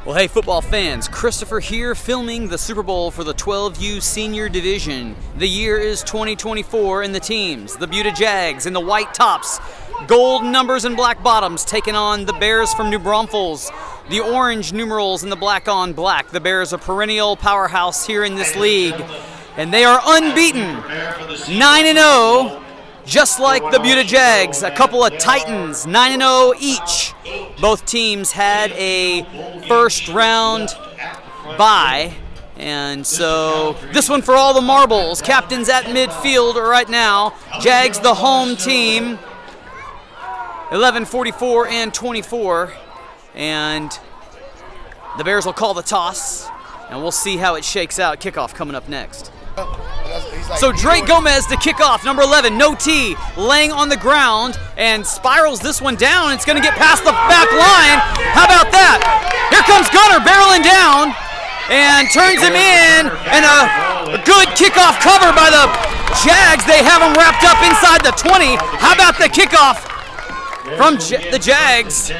Well, hey, football fans, Christopher here filming the Super Bowl for the 12U Senior Division. The year is 2024 and the teams, the Buda Jags in the white tops, gold numbers and black bottoms, taking on the Bears from New Braunfels. The orange numerals and the black on black. The Bears a perennial powerhouse here in this league, and they are unbeaten, 9-0. Just like the Buda Jags, a couple of Titans, 9-0 each. Both teams had a first round bye, and so this one for all the marbles. Captains at midfield right now. Jags the home team, 11-44 and 24, and the Bears will call the toss, and we'll see how it shakes out. Kickoff coming up next. So Drake Gomez to kick off, number 11, no T, laying on the ground and spirals this one down. It's going to get past the back line. How about that? Here comes Gunner barreling down and turns him in, and a good kickoff cover by the Jags. They have him wrapped up inside the 20. How about the kickoff from the Jags?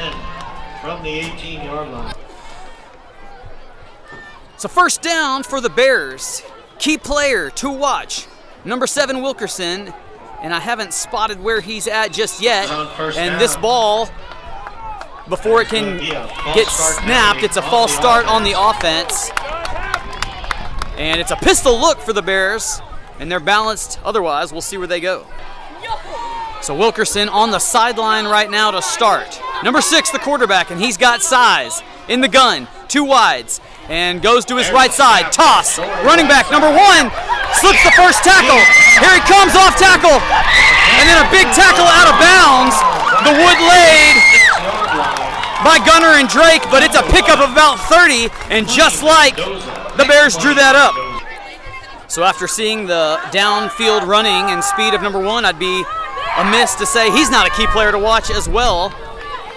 From the 18-yard line. So first down for the Bears. Key player to watch, number 7 Wilkerson, and I haven't spotted where he's at just yet. And this ball, before it can get snapped, it's a false start on the offense. And it's a pistol look for the Bears, and they're balanced otherwise. We'll see where they go. So Wilkerson on the sideline right now to start. Number 6, the quarterback, and he's got size in the gun, 2 wides. And goes to his right side. Toss. Running back, number 1, slips the first tackle. Here he comes off tackle. And then a big tackle out of bounds. The wood laid by Gunner and Drake, but it's a pickup of about 30. And just like the Bears drew that up. So after seeing the downfield running and speed of number 1, I'd be amiss to say he's not a key player to watch as well.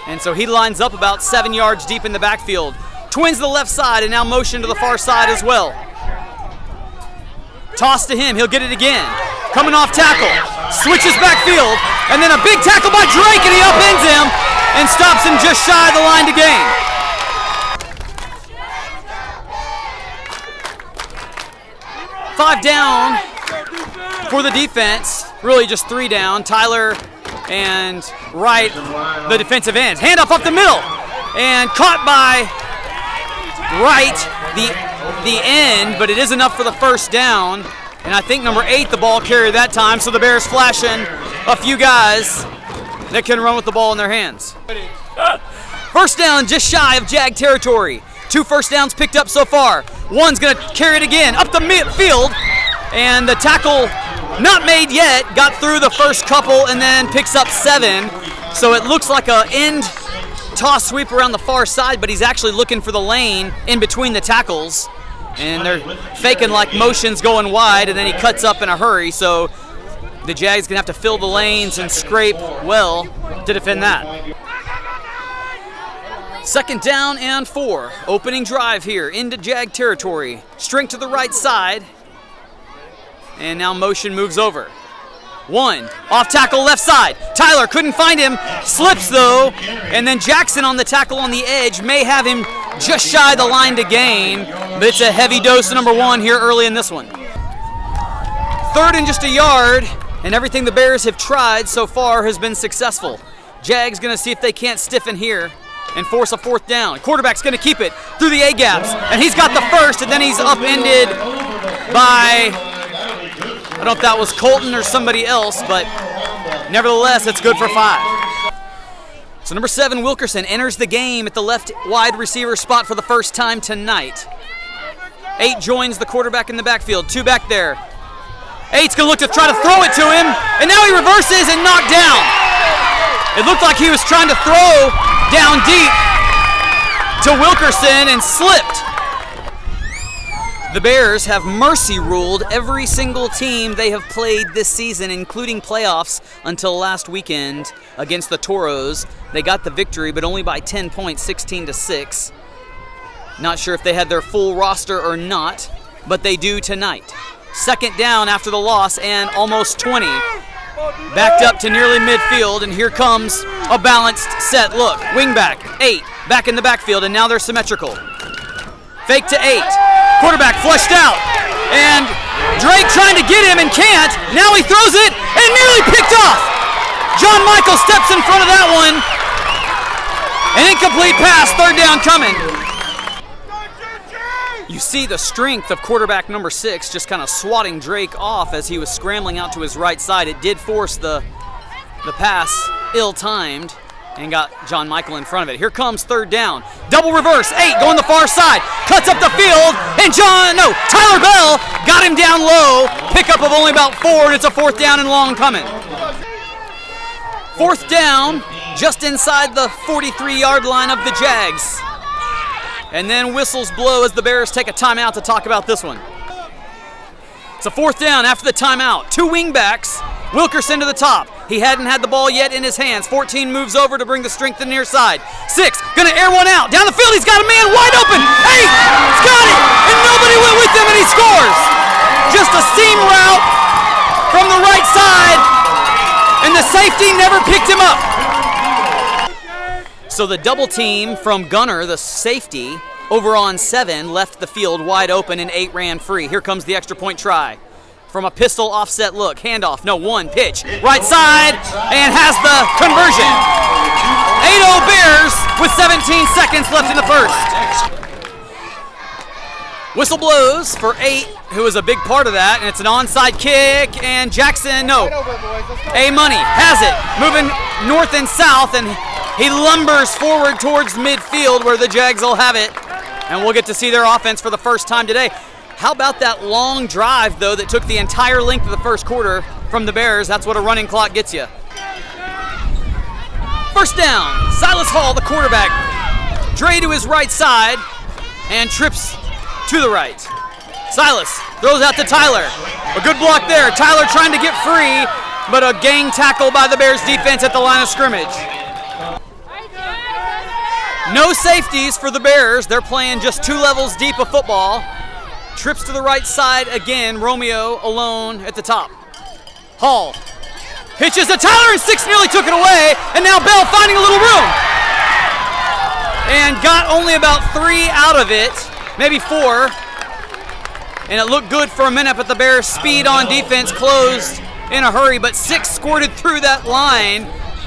And so he lines up about 7 yards deep in the backfield. Twins to the left side and now motion to the far side as well. Toss to him, he'll get it again. Coming off tackle, switches backfield, and then a big tackle by Drake, and he upends him and stops him just shy of the line to gain. Five down for the defense, really just 3 down. Tyler and Wright, the defensive ends. Hand off the middle, and caught by Wright, the end, but it is enough for the first down. And I think number 8, the ball carrier that time, so the Bears flashing a few guys that can run with the ball in their hands. First down just shy of Jag territory. 2 first downs picked up so far. One's going to carry it again up the midfield, and the tackle not made yet, got through the first couple and then picks up 7. So it looks like a end toss sweep around the far side, but he's actually looking for the lane in between the tackles, and they're faking like motion's going wide, and then he cuts up in a hurry. So the Jags gonna have to fill the lanes and scrape well to defend that. Second down and 4. Opening drive here into Jag territory. String to the right side, and now motion moves over. 1, off tackle left side. Tyler couldn't find him, slips though, and then Jackson on the tackle on the edge may have him just shy of the line to gain, but it's a heavy dose of number 1 here early in this one. 3rd and just a yard, and everything the Bears have tried so far has been successful. Jags gonna see if they can't stiffen here and force a 4th down. Quarterback's gonna keep it through the A-gaps, and he's got the first, and then he's upended by, I don't know if that was Colton or somebody else, but nevertheless, it's good for 5. So number 7, Wilkerson, enters the game at the left wide receiver spot for the first time tonight. 8 joins the quarterback in the backfield, 2 back there. 8's going to look to try to throw it to him, and now he reverses and knocked down. It looked like he was trying to throw down deep to Wilkerson and slipped. The Bears have mercy ruled every single team they have played this season, including playoffs until last weekend against the Toros. They got the victory, but only by 10 points, 16-6. Not sure if they had their full roster or not, but they do tonight. Second down after the loss and almost 20. Backed up to nearly midfield, and here comes a balanced set look. Wingback, 8, back in the backfield, and now they're symmetrical. Fake to 8. Quarterback flushed out. And Drake trying to get him and can't. Now he throws it and nearly picked off. John Michael steps in front of that one. An incomplete pass, third down coming. You see the strength of quarterback number 6 just kind of swatting Drake off as he was scrambling out to his right side. It did force the pass ill-timed and got John Michael in front of it. Here comes third down. Double reverse, 8 going the far side. Cuts up the field, and Tyler Bell got him down low. Pickup of only about 4, and it's a fourth down and long coming. Fourth down, just inside the 43-yard line of the Jags. And then whistles blow as the Bears take a timeout to talk about this one. It's a fourth down after the timeout. 2 wingbacks. Wilkerson to the top. He hadn't had the ball yet in his hands. 14 moves over to bring the strength to the near side. 6, gonna air one out. Down the field, he's got a man wide open. 8, he's got it! And nobody went with him, and he scores! Just a seam route from the right side, and the safety never picked him up. So the double team from Gunner, the safety, over on 7, left the field wide open, and 8 ran free. Here comes the extra point try. From a pistol offset look, handoff, 1 pitch, right side, and has the conversion. 8-0 Bears with 17 seconds left in the first. Whistle blows for 8, who is a big part of that, and it's an onside kick, and Jackson, A-Money has it, moving north and south, and he lumbers forward towards midfield where the Jags will have it, and we'll get to see their offense for the first time today. How about that long drive, though, that took the entire length of the first quarter from the Bears? That's what a running clock gets you. First down, Silas Hall, the quarterback. Dre to his right side and trips to the right. Silas throws out to Tyler. A good block there. Tyler trying to get free, but a gang tackle by the Bears defense at the line of scrimmage. No safeties for the Bears. They're playing just 2 levels deep of football. Trips to the right side again. Romeo alone at the top. Hall pitches to Tyler, and 6 nearly took it away. And now Bell finding a little room. And got only about 3 out of it, maybe 4. And it looked good for a minute, but the Bears' speed on defense closed in a hurry. But 6 squirted through that line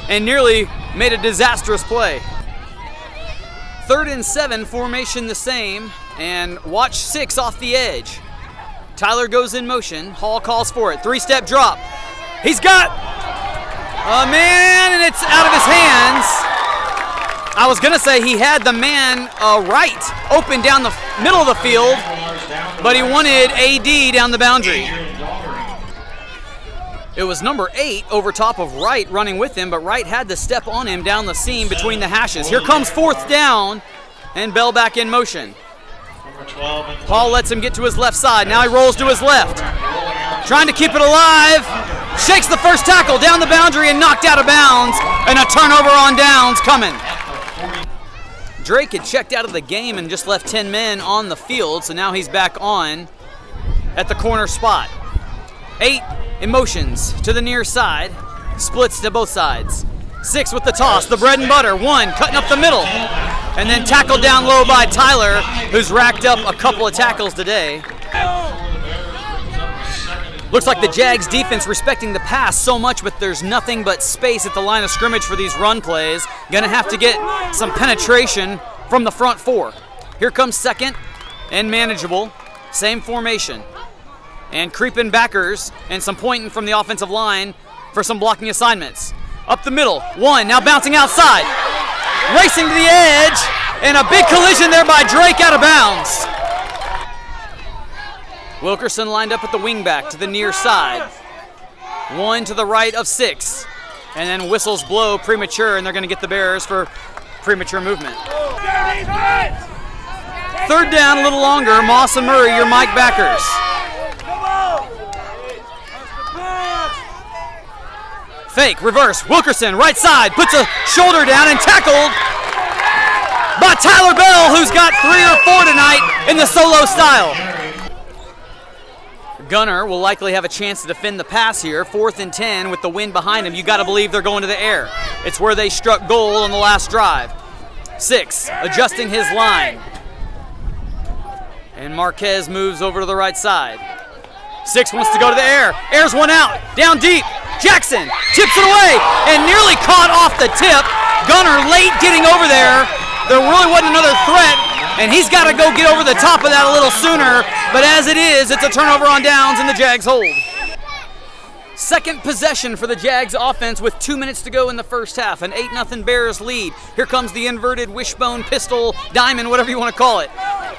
and nearly made a disastrous play. 3rd and 7, formation the same. And watch 6 off the edge. Tyler goes in motion. Hall calls for it. 3-step drop. He's got a man, and it's out of his hands. I was going to say he had the man right open down the middle of the field, but he wanted AD down the boundary. It was number 8 over top of Wright running with him, but Wright had to step on him down the seam between the hashes. Here comes 4th down, and Bell back in motion. Paul lets him get to his left side. Now he rolls to his left. Trying to keep it alive. Shakes the first tackle down the boundary and knocked out of bounds. And a turnover on downs coming. Drake had checked out of the game and just left 10 men on the field. So now he's back on at the corner spot. 8 emotions to the near side. Splits to both sides. 6 with the toss, the bread and butter. 1 cutting up the middle. And then tackled down low by Tyler, who's racked up a couple of tackles today. Looks like the Jags defense respecting the pass so much, but there's nothing but space at the line of scrimmage for these run plays. Gonna have to get some penetration from the front 4. Here comes 2nd and manageable. Same formation. And creeping backers and some pointing from the offensive line for some blocking assignments. Up the middle, 1, now bouncing outside. Racing to the edge, and a big collision there by Drake out of bounds. Wilkerson lined up at the wingback to the near side. 1 to the right of 6. And then whistles blow premature, and they're going to get the Bears for premature movement. 3rd down, a little longer. Moss and Murray, your Mike backers. Fake, reverse, Wilkerson, right side, puts a shoulder down and tackled by Tyler Bell, who's got 3 or 4 tonight in the solo style. Gunner will likely have a chance to defend the pass here. 4th and 10 with the wind behind him. You got to believe they're going to the air. It's where they struck gold on the last drive. 6, adjusting his line. And Marquez moves over to the right side. 6 wants to go to the air. Airs one out. Down deep. Jackson tips it away and nearly caught off the tip. Gunner late getting over there. There really wasn't another threat, and he's got to go get over the top of that a little sooner. But as it is, it's a turnover on downs, and the Jags hold. Second possession for the Jags offense with 2 minutes to go in the first half. An 8-0 Bears lead. Here comes the inverted wishbone, pistol, diamond, whatever you want to call it.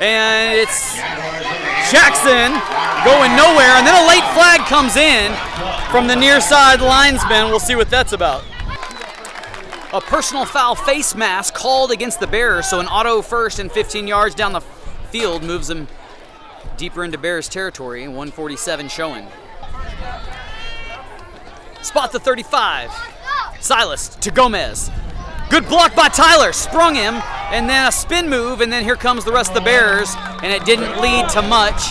And it's Jackson going nowhere. And then a late flag comes in from the near side linesman. We'll see what that's about. A personal foul face mask called against the Bears. So an auto first and 15 yards down the field moves them deeper into Bears territory. 147 showing. Spot the 35. Silas to Gomez. Good block by Tyler. Sprung him, and then a spin move, and then here comes the rest of the Bears, and it didn't lead to much.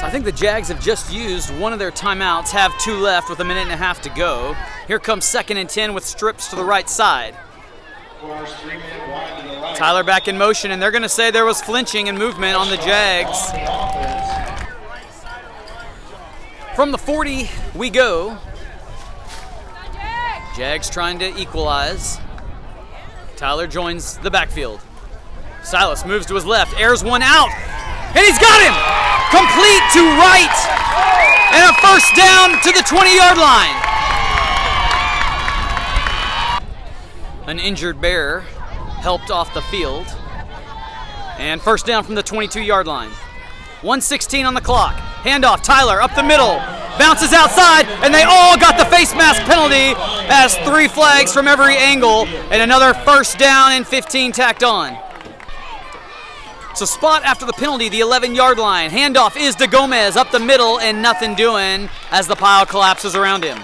So I think the Jags have just used one of their timeouts, have 2 left with a minute and a half to go. Here comes 2nd and 10 with strips to the right side. Tyler back in motion, and they're going to say there was flinching and movement on the Jags. From the 40 we go. Jags trying to equalize. Tyler joins the backfield. Silas moves to his left, airs one out, and he's got him! Complete to right, and a first down to the 20-yard line. An injured Bear helped off the field, and first down from the 22-yard line. 1:16 on the clock. Handoff, Tyler up the middle, bounces outside, and they all got the face mask penalty as 3 flags from every angle, and another first down and 15 tacked on. So spot after the penalty, the 11-yard line. Handoff is to Gomez up the middle, and nothing doing as the pile collapses around him.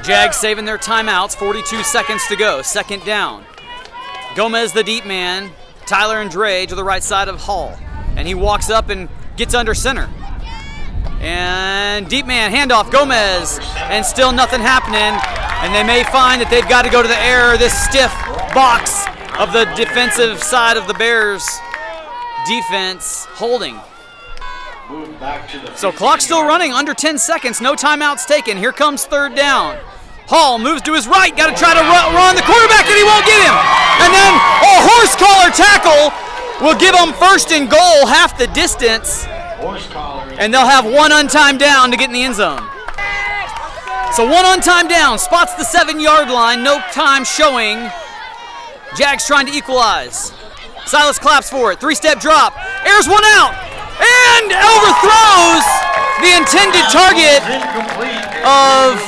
Jags saving their timeouts, 42 seconds to go, 2nd down. Gomez the deep man, Tyler and Dre to the right side of Hall, and he walks up and gets under center. And deep man, handoff, Gomez, and still nothing happening. And they may find that they've got to go to the air, this stiff box of the defensive side of the Bears defense holding. So clock still running, under 10 seconds, no timeouts taken. Here comes 3rd down. Hall moves to his right, got to try to run the quarterback, and he won't get him. And then a horse collar tackle will give them 1st and goal, half the distance, and they'll have 1 untimed down to get in the end zone. So 1 untimed down, spots the 7-yard line, no time showing. Jags trying to equalize. Silas claps for it, 3-step drop, airs one out, and overthrows the intended target of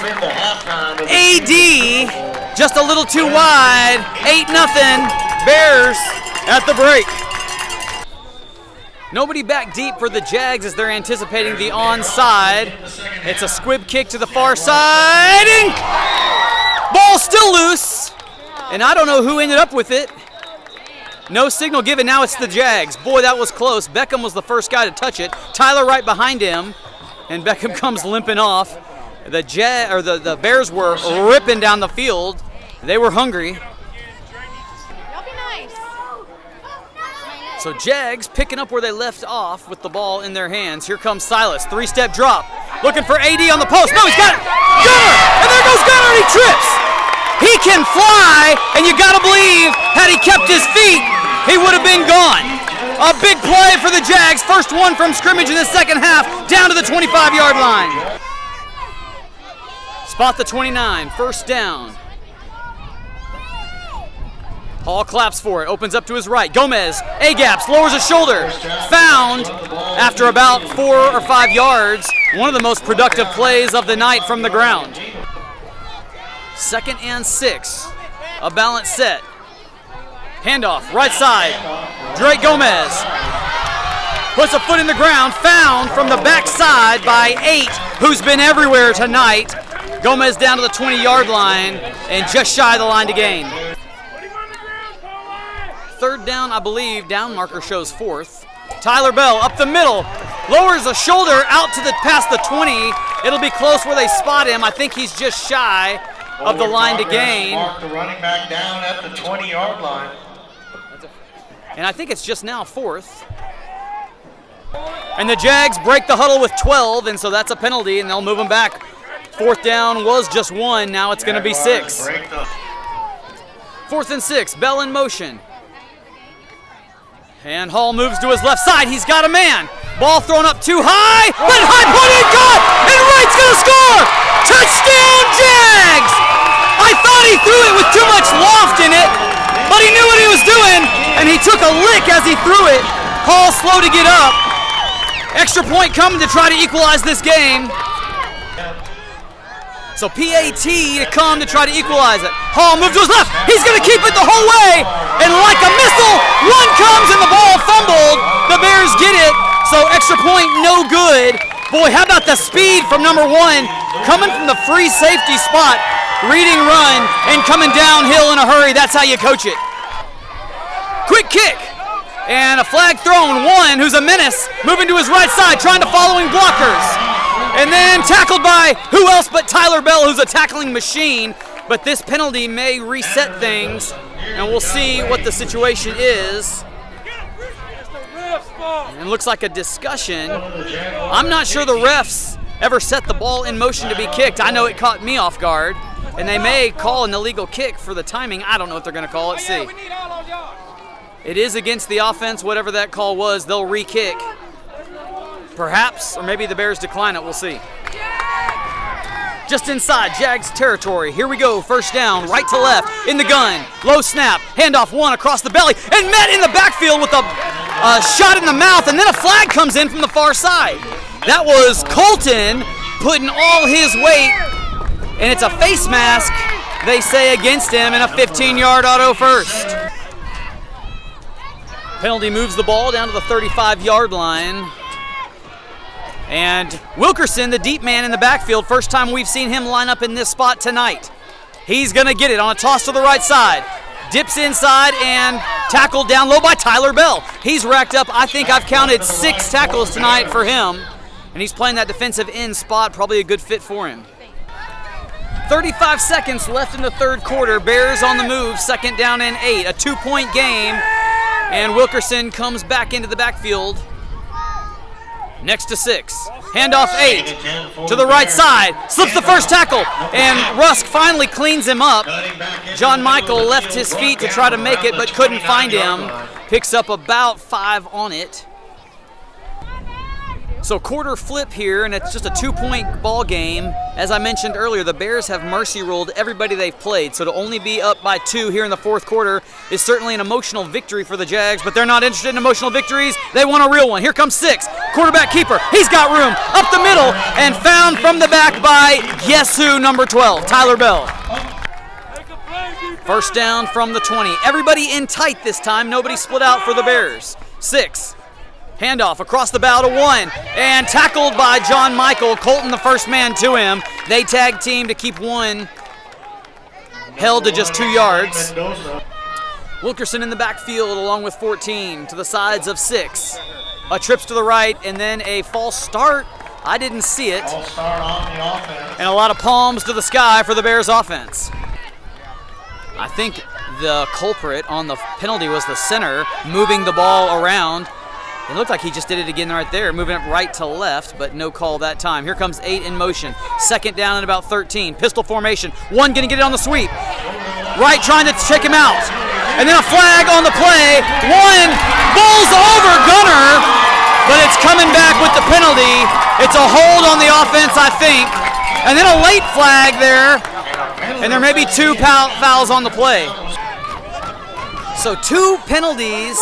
AD, just a little too wide. 8-0, Bears at the break. Nobody back deep for the Jags as they're anticipating the onside. It's a squib kick to the far side, and ball still loose. And I don't know who ended up with it. No signal given, now it's the Jags. Boy, that was close. Beckham was the first guy to touch it. Tyler right behind him, and Beckham comes limping off. The Bears were ripping down the field. They were hungry. So Jags picking up where they left off with the ball in their hands. Here comes Silas, 3-step drop. Looking for AD on the post. No, he's got it. Gunner! And there goes Gunner, and he trips. He can fly, and you gotta believe, had he kept his feet, he would have been gone. A big play for the Jags. First one from scrimmage in the second half, down to the 25-yard line. Spot the 29, 1st down. Hall claps for it, opens up to his right. Gomez, A-gaps, lowers his shoulder. Found after about 4 or 5 yards. One of the most productive plays of the night from the ground. 2nd and 6, a balanced set. Handoff, right side. Drake Gomez puts a foot in the ground, found from the backside by 8, who's been everywhere tonight. Gomez down to the 20-yard line and just shy of the line to gain. 3rd down, I believe. Down marker shows 4th. Tyler Bell up the middle, lowers a shoulder out to the past the 20. It'll be close where they spot him. I think he's just shy of the line to gain. Mark the running back down at the 20-yard line. And I think it's just now 4th. And the Jags break the huddle with 12, and so that's a penalty, and they'll move them back. 4th down was just 1, now it's going to be 6. 4th and 6, Bell in motion. And Hall moves to his left side, he's got a man. Ball thrown up too high, but high pointed, got, and Wright's going to score! Touchdown Jags! I thought he threw it with too much loft in it, but he knew what he was doing, and he took a lick as he threw it. Hall slow to get up. Extra point coming to try to equalize this game. So PAT to come to try to equalize it. Hall moves to his left. He's going to keep it the whole way. And like a missile, one comes and the ball fumbled. The Bears get it. So extra point, no good. Boy, how about the speed from number 1 coming from the free safety spot, reading run, and coming downhill in a hurry. That's how you coach it. Quick kick. And a flag thrown. One, who's a menace, moving to his right side, trying to following blockers. And then tackled by who else but Tyler Bell, who's a tackling machine. But this penalty may reset things, and we'll see what the situation is. And it looks like a discussion. I'm not sure the refs ever set the ball in motion to be kicked. I know it caught me off guard, and they may call an illegal kick for the timing. I don't know what they're going to call it. See. It is against the offense, whatever that call was, they'll re-kick. Perhaps, or maybe the Bears decline it, we'll see. Just inside Jags territory, here we go, 1st down, right to left, in the gun, low snap, handoff 1 across the belly, and met in the backfield with a shot in the mouth, and then a flag comes in from the far side. That was Colton putting all his weight, and it's a face mask, they say, against him, and a 15-yard auto first. Penalty moves the ball down to the 35-yard line. And Wilkerson, the deep man in the backfield, first time we've seen him line up in this spot tonight. He's going to get it on a toss to the right side. Dips inside and tackled down low by Tyler Bell. He's racked up, I think I've counted 6 tackles tonight for him. And he's playing that defensive end spot, probably a good fit for him. 35 seconds left in the 3rd quarter. Bears on the move, 2nd down and 8. A 2-point game. And Wilkerson comes back into the backfield. Next to 6. Handoff 8 to the right side. Slips the first tackle. And Rusk finally cleans him up. John Michael left his feet to try to make it but couldn't find him. Picks up about 5 on it. So quarter flip here, and it's just a 2-point ball game. As I mentioned earlier, the Bears have mercy ruled everybody they've played, so to only be up by 2 here in the 4th quarter is certainly an emotional victory for the Jags, but they're not interested in emotional victories. They want a real one. Here comes 6. Quarterback keeper. He's got room up the middle and found from the back by guess who, number 12, Tyler Bell. 1st down from the 20. Everybody in tight this time. Nobody split out for the Bears. 6. Handoff across the bow to 1, and tackled by John Michael. Colton, the first man to him. They tag team to keep 1 held to just 2 yards. Wilkerson in the backfield along with 14 to the sides of 6. A trips to the right, and then a false start. I didn't see it. False start on the offense. And a lot of palms to the sky for the Bears offense. I think the culprit on the penalty was the center moving the ball around. It looked like he just did it again right there, moving it right to left, but no call that time. Here comes 8 in motion. 2nd down and about 13. Pistol formation. 1 going to get it on the sweep. Wright trying to check him out. And then a flag on the play. 1 bowls over Gunner, but it's coming back with the penalty. It's a hold on the offense, I think. And then a late flag there, and there may be 2 fouls on the play. So 2 penalties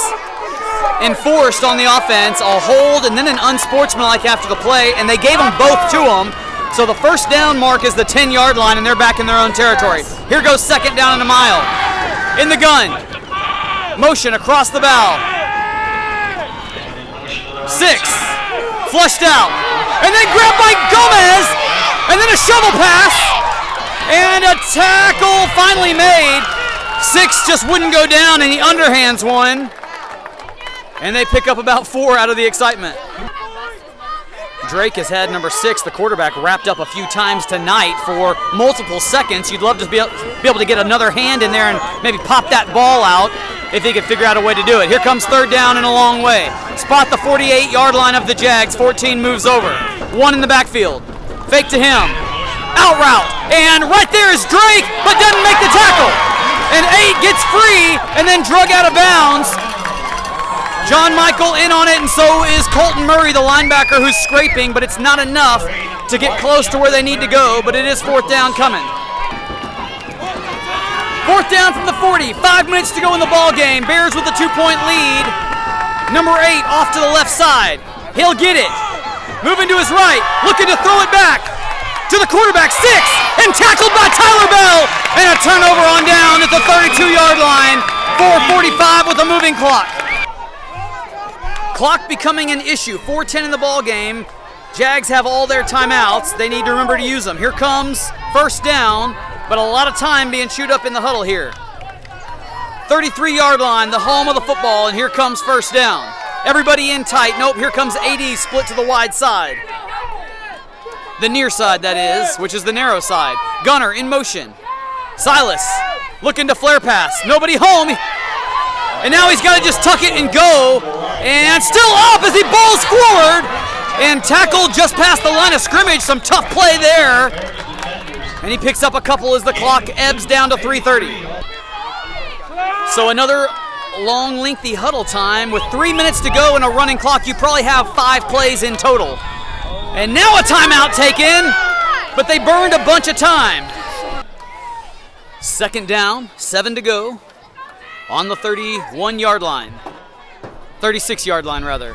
enforced on the offense, a hold and then an unsportsmanlike after the play, and they gave them both to them. So the 1st down mark is the 10-yard line, and they're back in their own territory. Here goes 2nd down and a mile. In the gun. Motion across the bow. 6. Flushed out. And then grabbed by Gomez. And then a shovel pass. And a tackle finally made. 6 just wouldn't go down, and he underhands 1. And they pick up about 4 out of the excitement. Drake has had number 6, the quarterback, wrapped up a few times tonight for multiple seconds. You'd love to be able to get another hand in there and maybe pop that ball out. if he could figure out a way to do it. Here comes third down and a long way. Spot the 48-yard line of the Jags. 14 moves over. One in the backfield. Fake to him. Out route. And right there is Drake, but doesn't make the tackle. And 8 gets free and then drug out of bounds. John Michael in on it, and so is Colton Murray, the linebacker, who's scraping, but it's not enough to get close to where they need to go, but it is fourth down coming. Fourth down from the 40, 5 minutes to go in the ball game. Bears with a 2-point lead. Number 8 off to the left side. He'll get it. Moving to his right, looking to throw it back to the quarterback, 6, and tackled by Tyler Bell, and a turnover on down at the 32-yard line. 4:45 with a moving clock. Clock becoming an issue. 4:10 in the ball game. Jags have all their timeouts. They need to remember to use them. Here comes first down, but a lot of time being chewed up in the huddle here. 33-yard line, the home of the football, and here comes first down. Everybody in tight. Nope, here comes AD split to the wide side. The near side, that is, which is the narrow side. Gunner in motion. Silas looking to flare pass. Nobody home. And now he's got to just tuck it and go. And still up as he bowls forward. And tackled just past the line of scrimmage. Some tough play there. And he picks up a couple as the clock ebbs down to 3:30. So another long, lengthy huddle time. With 3 minutes to go in a running clock, you probably have 5 plays in total. And now a timeout taken, but they burned a bunch of time. Second down, 7 to go on the 31-yard line. 36-yard line, rather.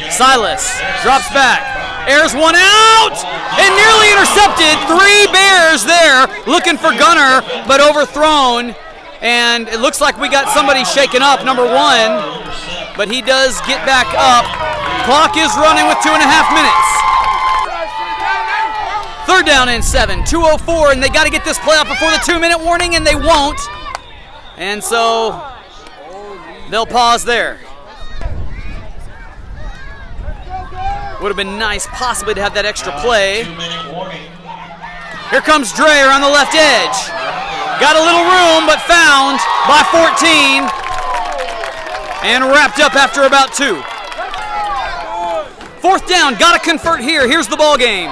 Silas drops back, airs one out, and nearly intercepted. 3 Bears there looking for Gunner, but overthrown. And it looks like we got somebody shaken up, number 1, but he does get back up. Clock is running with 2.5 minutes. Third down and 7, 2:04, and they got to get this play off before the 2-minute warning, and they won't. And so they'll pause there. Would have been nice possibly to have that extra play. Here comes Dreyer on the left edge. Got a little room, but found by 14 and wrapped up after about 2. Fourth down, got to convert here. Here's the ball game.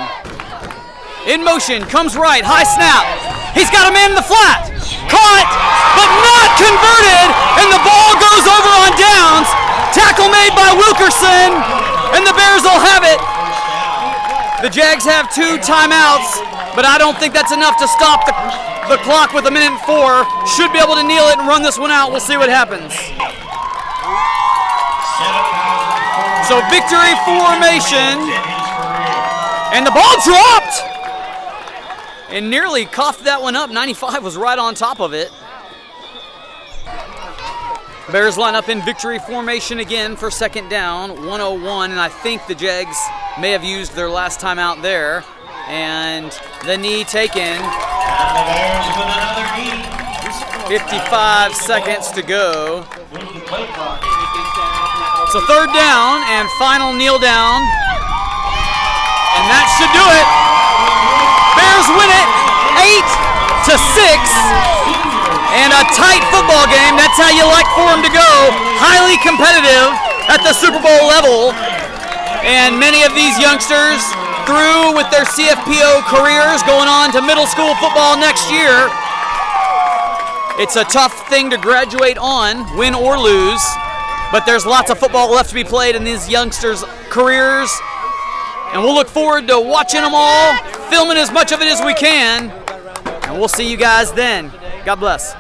In motion, comes right, high snap. He's got a man in the flat. Caught, but not converted, and the ball goes over on downs. Tackle made by Wilkerson, and the Bears will have it. The Jags have 2 timeouts, but I don't think that's enough to stop the clock with 1:04. Should be able to kneel it and run this one out. We'll see what happens. So victory formation, and the ball dropped and nearly coughed that one up. 95 was right on top of it. Bears line up in victory formation again for second down, 1:01, and I think the Jags may have used their last time out there. And the knee taken. 55 seconds to go. So third down and final kneel down. And that should do it. Bears win it 8-6. And a tight football game. That's how you like for them to go. Highly competitive at the Super Bowl level. And many of these youngsters through with their CFPO careers, going on to middle school football next year. It's a tough thing to graduate on, win or lose, but there's lots of football left to be played in these youngsters' careers, and we'll look forward to watching them all, filming as much of it as we can, and we'll see you guys then. God bless.